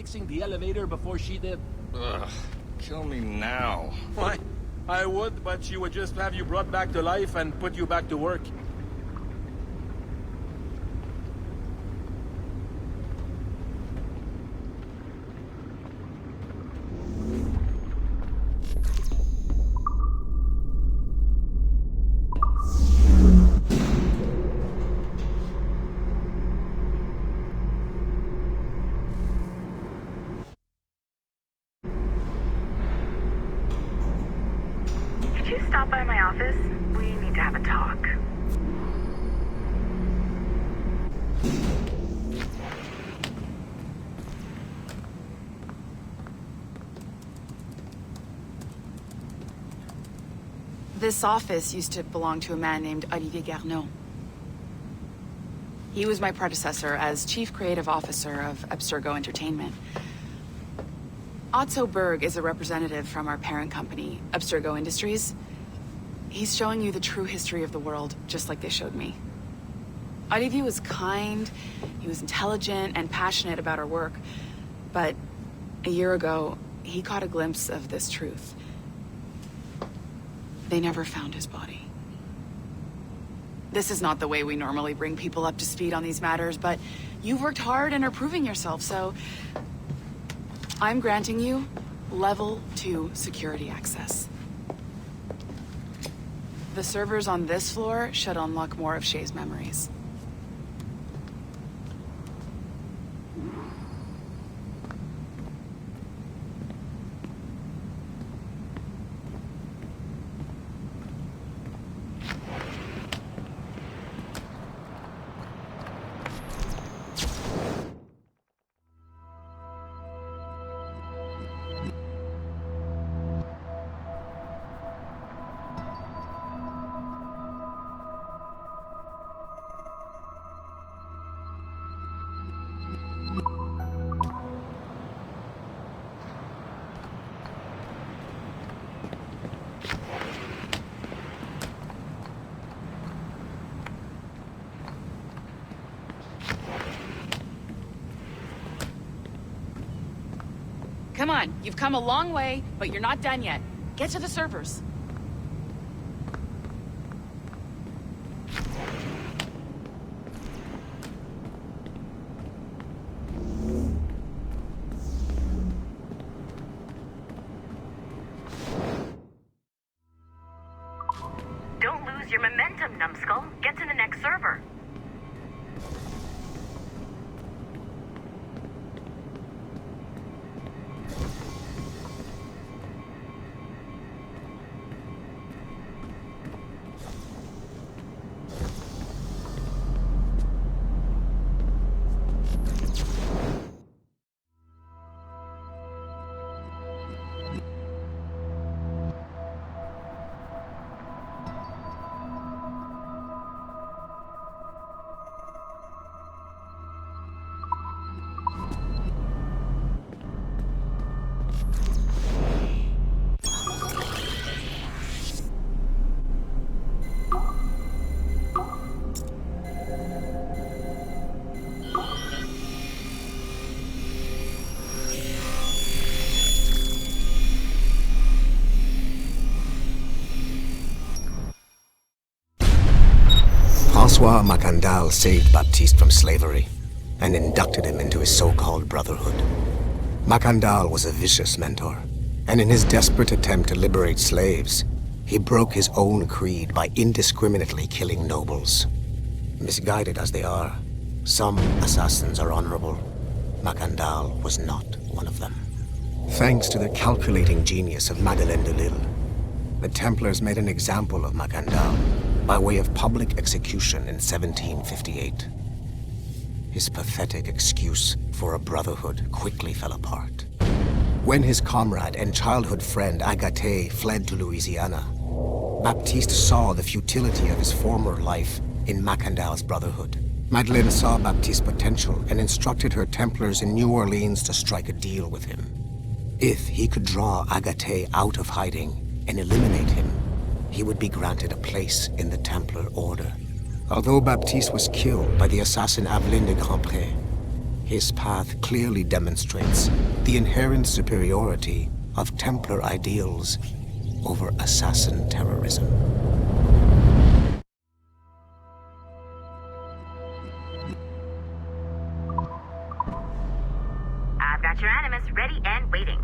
fixing the elevator before she did. Ugh, kill me now. Why? I would, but she would just have you brought back to life and put you back to work. Could you stop by my office? We need to have a talk. This office used to belong to a man named Olivier Garneau. He was my predecessor as Chief Creative Officer of Abstergo Entertainment. Otto Berg is a representative from our parent company, Abstergo Industries. He's showing you the true history of the world, just like they showed me. Olivier was kind, he was intelligent and passionate about our work, but a year ago, he caught a glimpse of this truth. They never found his body. This is not the way we normally bring people up to speed on these matters, but you've worked hard and are proving yourself, so I'm granting you Level 2 security access. The servers on this floor should unlock more of Shay's memories. Come on, you've come a long way, but you're not done yet. Get to the servers. Don't lose your momentum, numbskull. Get to the next server. François Macandal saved Baptiste from slavery and inducted him into his so-called brotherhood. Macandal was a vicious mentor, and in his desperate attempt to liberate slaves, he broke his own creed by indiscriminately killing nobles. Misguided as they are, some assassins are honorable. Macandal was not one of them. Thanks to the calculating genius of Madeleine de Lille, the Templars made an example of Macandal by way of public execution in 1758. His pathetic excuse for a brotherhood quickly fell apart. When his comrade and childhood friend Agathe fled to Louisiana, Baptiste saw the futility of his former life in Macandal's brotherhood. Madeleine saw Baptiste's potential and instructed her Templars in New Orleans to strike a deal with him. If he could draw Agathe out of hiding and eliminate him, he would be granted a place in the Templar Order. Although Baptiste was killed by the assassin Aveline de Grandpré, His path clearly demonstrates the inherent superiority of Templar ideals over assassin terrorism. I've got your Animus ready and waiting.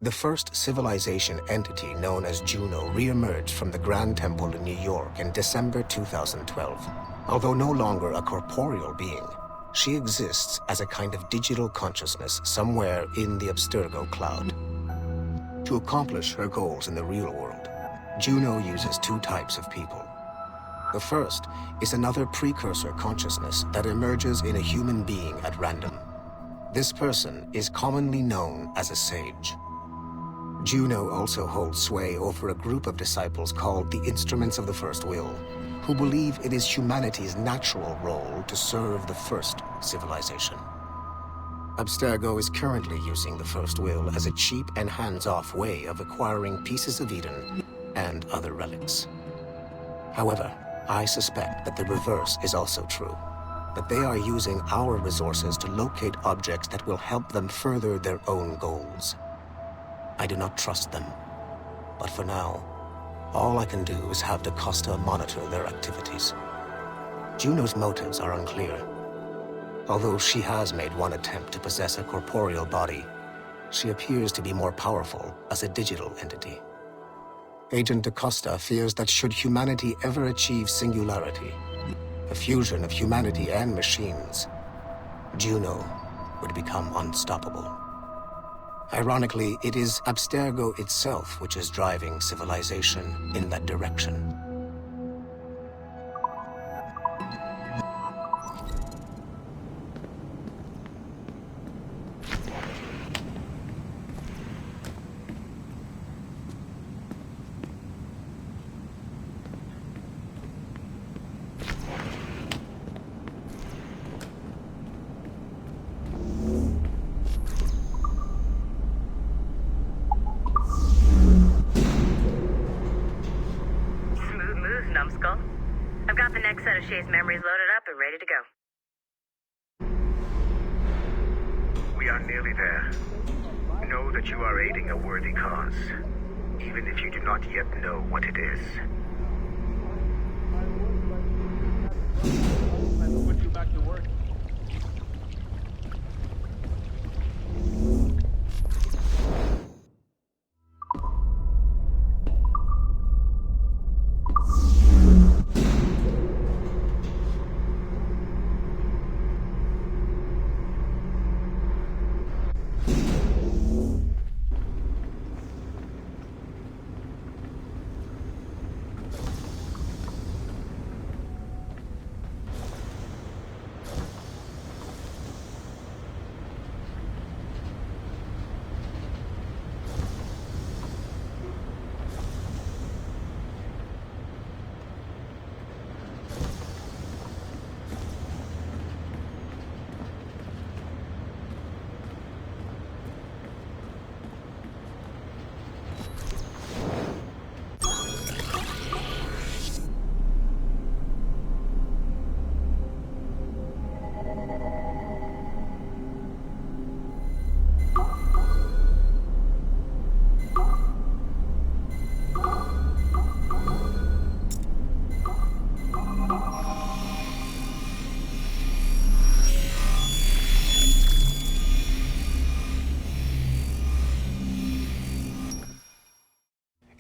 The first civilization entity known as Juno re-emerged from the Grand Temple in New York in December 2012. Although no longer a corporeal being, she exists as a kind of digital consciousness somewhere in the Abstergo cloud. To accomplish her goals in the real world, Juno uses two types of people. The first is another precursor consciousness that emerges in a human being at random. This person is commonly known as a sage. Juno also holds sway over a group of disciples called the Instruments of the First Will, who believe it is humanity's natural role to serve the first civilization. Abstergo is currently using the First Will as a cheap and hands-off way of acquiring pieces of Eden and other relics. However, I suspect that the reverse is also true, that they are using our resources to locate objects that will help them further their own goals. I do not trust them, but for now, all I can do is have DaCosta monitor their activities. Juno's motives are unclear. Although she has made one attempt to possess a corporeal body, she appears to be more powerful as a digital entity. Agent DaCosta fears that should humanity ever achieve singularity, a fusion of humanity and machines, Juno would become unstoppable. Ironically, it is Abstergo itself which is driving civilization in that direction. Numbskull. I've got the next set of Shay's memories loaded up and ready to go. We are nearly there. Know that you are aiding a worthy cause, even if you do not yet know what it is. And put you back to work.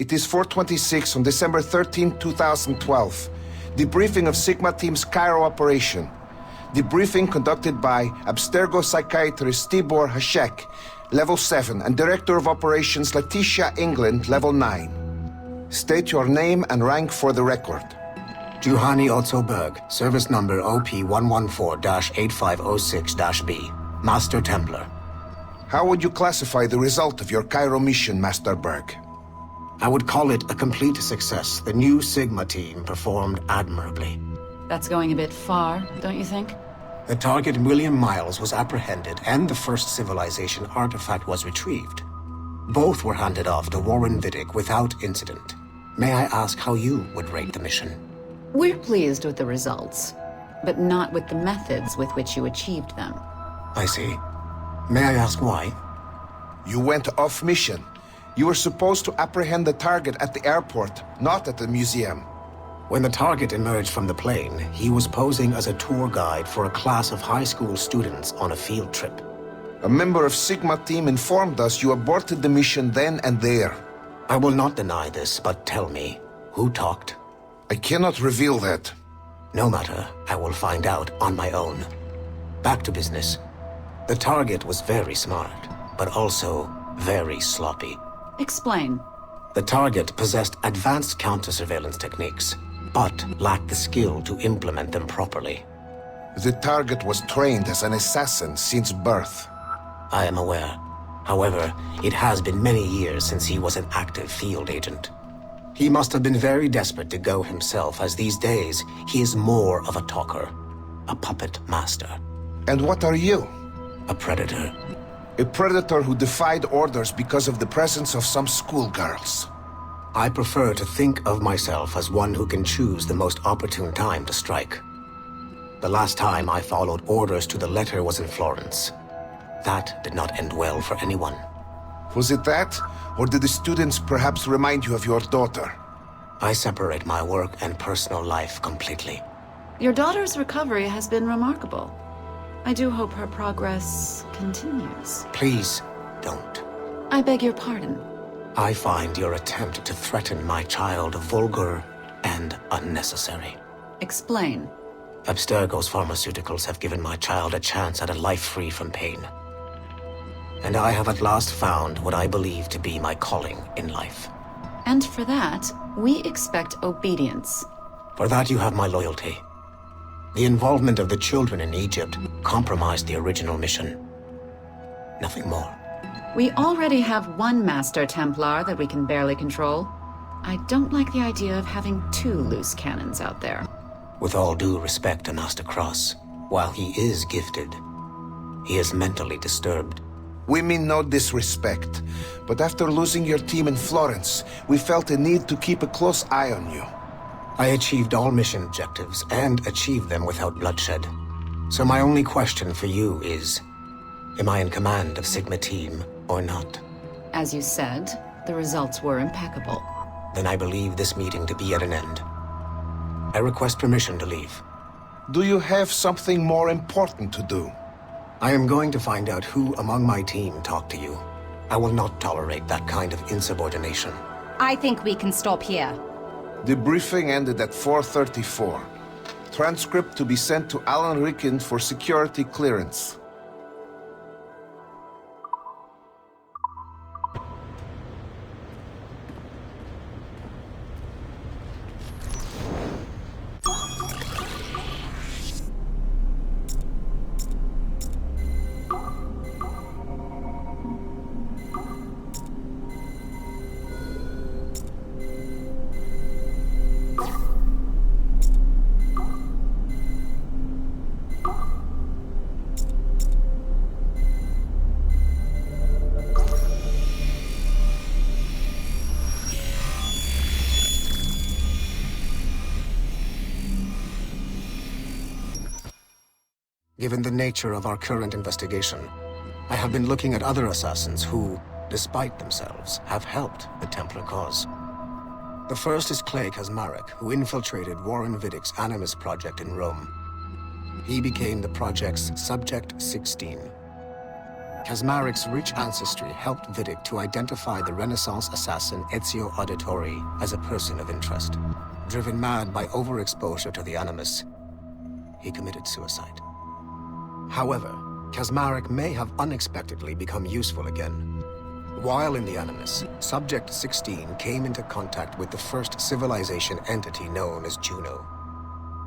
It is 4:26 on December 13, 2012. Debriefing of Sigma Team's Cairo operation. Debriefing conducted by Abstergo psychiatrist Tibor Hashek, Level 7, and Director of Operations Letitia England, Level 9. State your name and rank for the record. Juhani Otsoberg, service number OP114-8506-B, Master Templar. How would you classify the result of your Cairo mission, Master Berg? I would call it a complete success. The new Sigma team performed admirably. That's going a bit far, don't you think? The target, William Miles, was apprehended and the first civilization artifact was retrieved. Both were handed off to Warren Vidic without incident. May I ask how you would rate the mission? We're pleased with the results, but not with the methods with which you achieved them. I see. May I ask why? You went off mission. You were supposed to apprehend the target at the airport, not at the museum. When the target emerged from the plane, he was posing as a tour guide for a class of high school students on a field trip. A member of Sigma team informed us you aborted the mission then and there. I will not deny this, but tell me, who talked? I cannot reveal that. No matter, I will find out on my own. Back to business. The target was very smart, but also very sloppy. Explain. The target possessed advanced counter-surveillance techniques, but lacked the skill to implement them properly. The target was trained as an assassin since birth. I am aware. However, it has been many years since he was an active field agent. He must have been very desperate to go himself, as these days he is more of a talker, a puppet master. And what are you? A predator. A predator who defied orders because of the presence of some schoolgirls. I prefer to think of myself as one who can choose the most opportune time to strike. The last time I followed orders to the letter was in Florence. That did not end well for anyone. Was it that? Or did the students perhaps remind you of your daughter? I separate my work and personal life completely. Your daughter's recovery has been remarkable. I do hope her progress continues. Please, don't. I beg your pardon. I find your attempt to threaten my child vulgar and unnecessary. Explain. Abstergo's pharmaceuticals have given my child a chance at a life free from pain. And I have at last found what I believe to be my calling in life. And for that, we expect obedience. For that you have my loyalty. The involvement of the children in Egypt compromised the original mission. Nothing more. We already have one Master Templar that we can barely control. I don't like the idea of having two loose cannons out there. With all due respect to Master Cross, while he is gifted, he is mentally disturbed. We mean no disrespect, but after losing your team in Florence, we felt a need to keep a close eye on you. I achieved all mission objectives, and achieved them without bloodshed. So my only question for you is, am I in command of Sigma Team or not? As you said, the results were impeccable. Then I believe this meeting to be at an end. I request permission to leave. Do you have something more important to do? I am going to find out who among my team talked to you. I will not tolerate that kind of insubordination. I think we can stop here. The briefing ended at 4:34. Transcript to be sent to Alan Rickend for security clearance. Given the nature of our current investigation, I have been looking at other assassins who, despite themselves, have helped the Templar cause. The first is Clay Kazmarek, who infiltrated Warren Vidic's Animus project in Rome. He became the project's Subject 16. Kazmarek's rich ancestry helped Vidic to identify the Renaissance assassin Ezio Auditore as a person of interest. Driven mad by overexposure to the Animus, he committed suicide. However, Kazmarek may have unexpectedly become useful again. While in the Animus, Subject 16 came into contact with the first civilization entity known as Juno.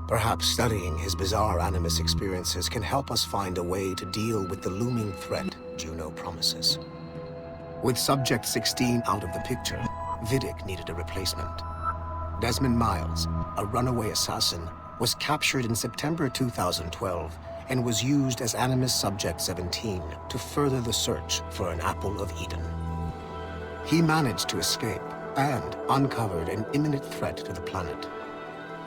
Perhaps studying his bizarre Animus experiences can help us find a way to deal with the looming threat Juno promises. With Subject 16 out of the picture, Vidic needed a replacement. Desmond Miles, a runaway assassin, was captured in September 2012 and was used as Animus Subject 17 to further the search for an Apple of Eden. He managed to escape and uncovered an imminent threat to the planet.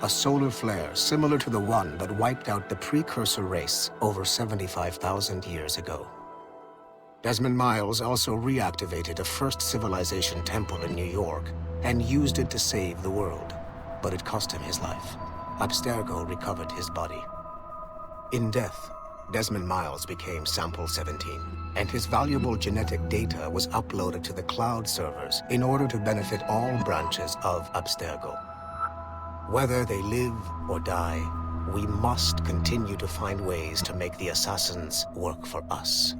A solar flare similar to the one that wiped out the precursor race over 75,000 years ago. Desmond Miles also reactivated a first civilization temple in New York and used it to save the world, but it cost him his life. Abstergo recovered his body. In death, Desmond Miles became Sample 17, and his valuable genetic data was uploaded to the cloud servers in order to benefit all branches of Abstergo. Whether they live or die, we must continue to find ways to make the assassins work for us.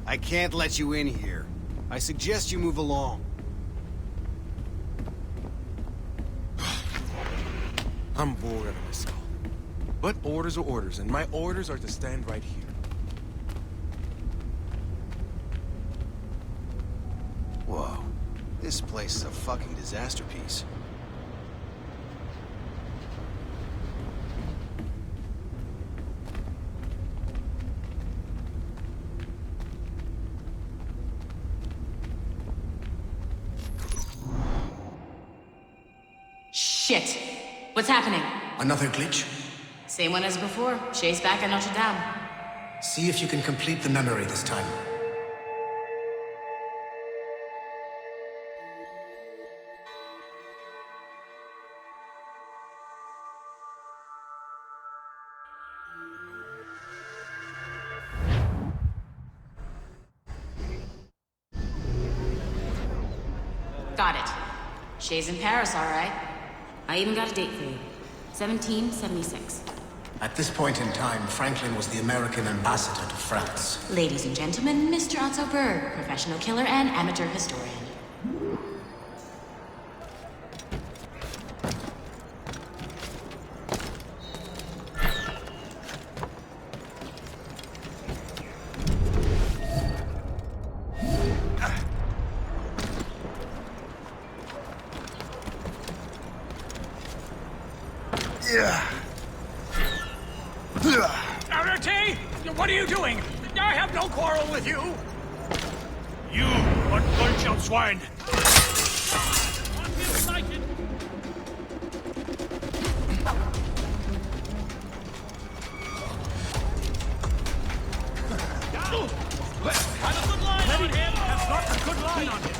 I can't let you in here. I suggest you move along. I'm bored out of myself. But orders are orders, and my orders are to stand right here. Whoa. This place is a fucking disaster piece. Shit! What's happening? Another glitch? Same one as before. Shay's back at Notre Dame. See if you can complete the memory this time. Got it. Shay's in Paris, all right. I even got a date for you. 1776. At this point in time, Franklin was the American ambassador to France. Ladies and gentlemen, Mr. Otto Berg, professional killer and amateur historian. Arate! What are you doing? I have no quarrel with you! You, uncultured swine! Have a good line on him! Have got a good line on him!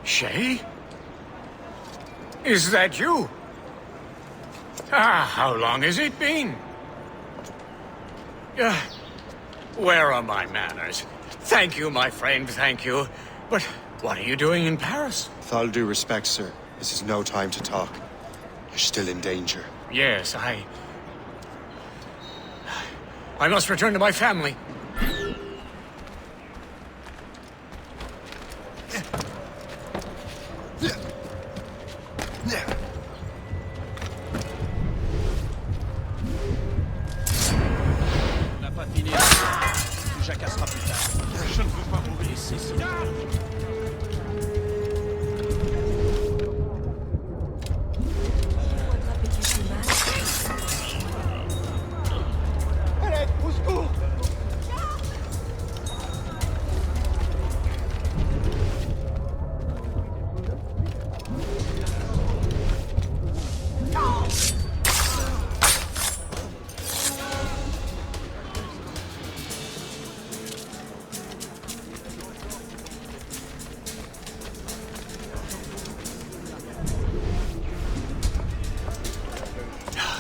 Shay? Is that you? How long has it been? Where are my manners? Thank you, my friend, thank you. But what are you doing in Paris? With all due respect, sir, this is no time to talk. You're still in danger. Yes, I must return to my family. On n'a pas fini. Tu jacasseras plus tard. Je ne veux pas mourir ici.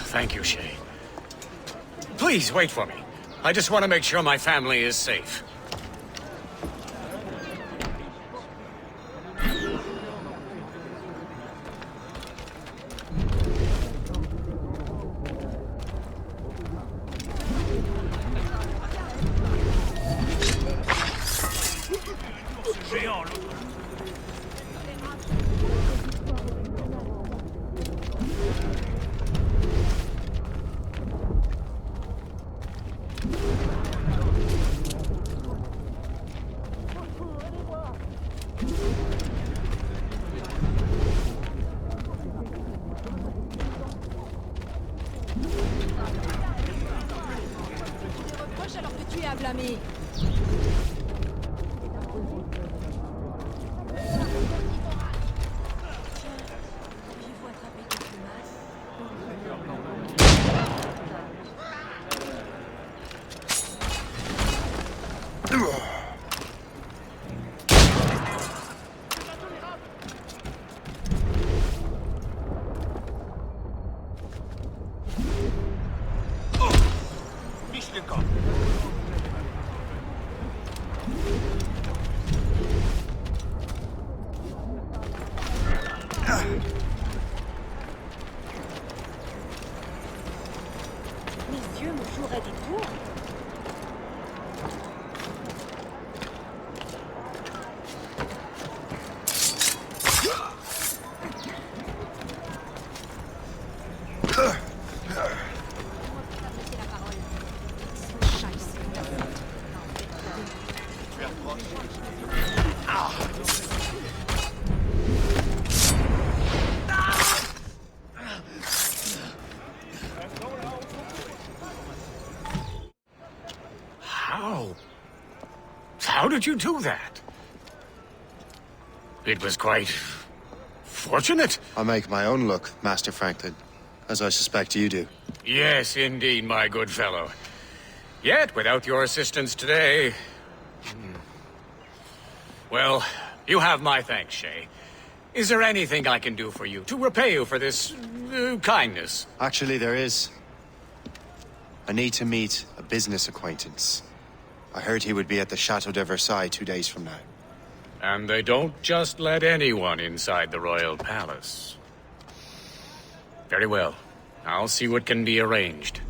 Thank you, Shay. Please, wait for me. I just want to make sure my family is safe. Alors que tu es à blâmer. Mes yeux me joueraient des tours. How did you do that? It was quite fortunate. I make my own luck, Master Franklin, as I suspect you do. Yes, indeed, my good fellow. Yet, without your assistance today... Well, you have my thanks, Shay. Is there anything I can do for you, to repay you for this kindness? Actually, there is. I need to meet a business acquaintance. I heard he would be at the Chateau de Versailles 2 days from now. And they don't just let anyone inside the royal palace. Very well. I'll see what can be arranged.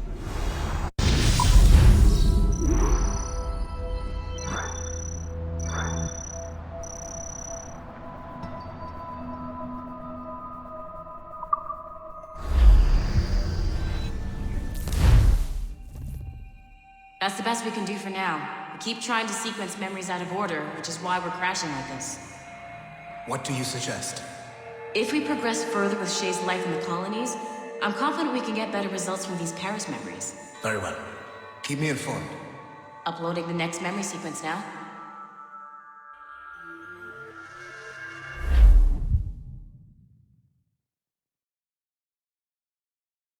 That's the best we can do for now. We keep trying to sequence memories out of order, which is why we're crashing like this. What do you suggest? If we progress further with Shay's life in the colonies, I'm confident we can get better results from these Paris memories. Very well. Keep me informed. Uploading the next memory sequence now.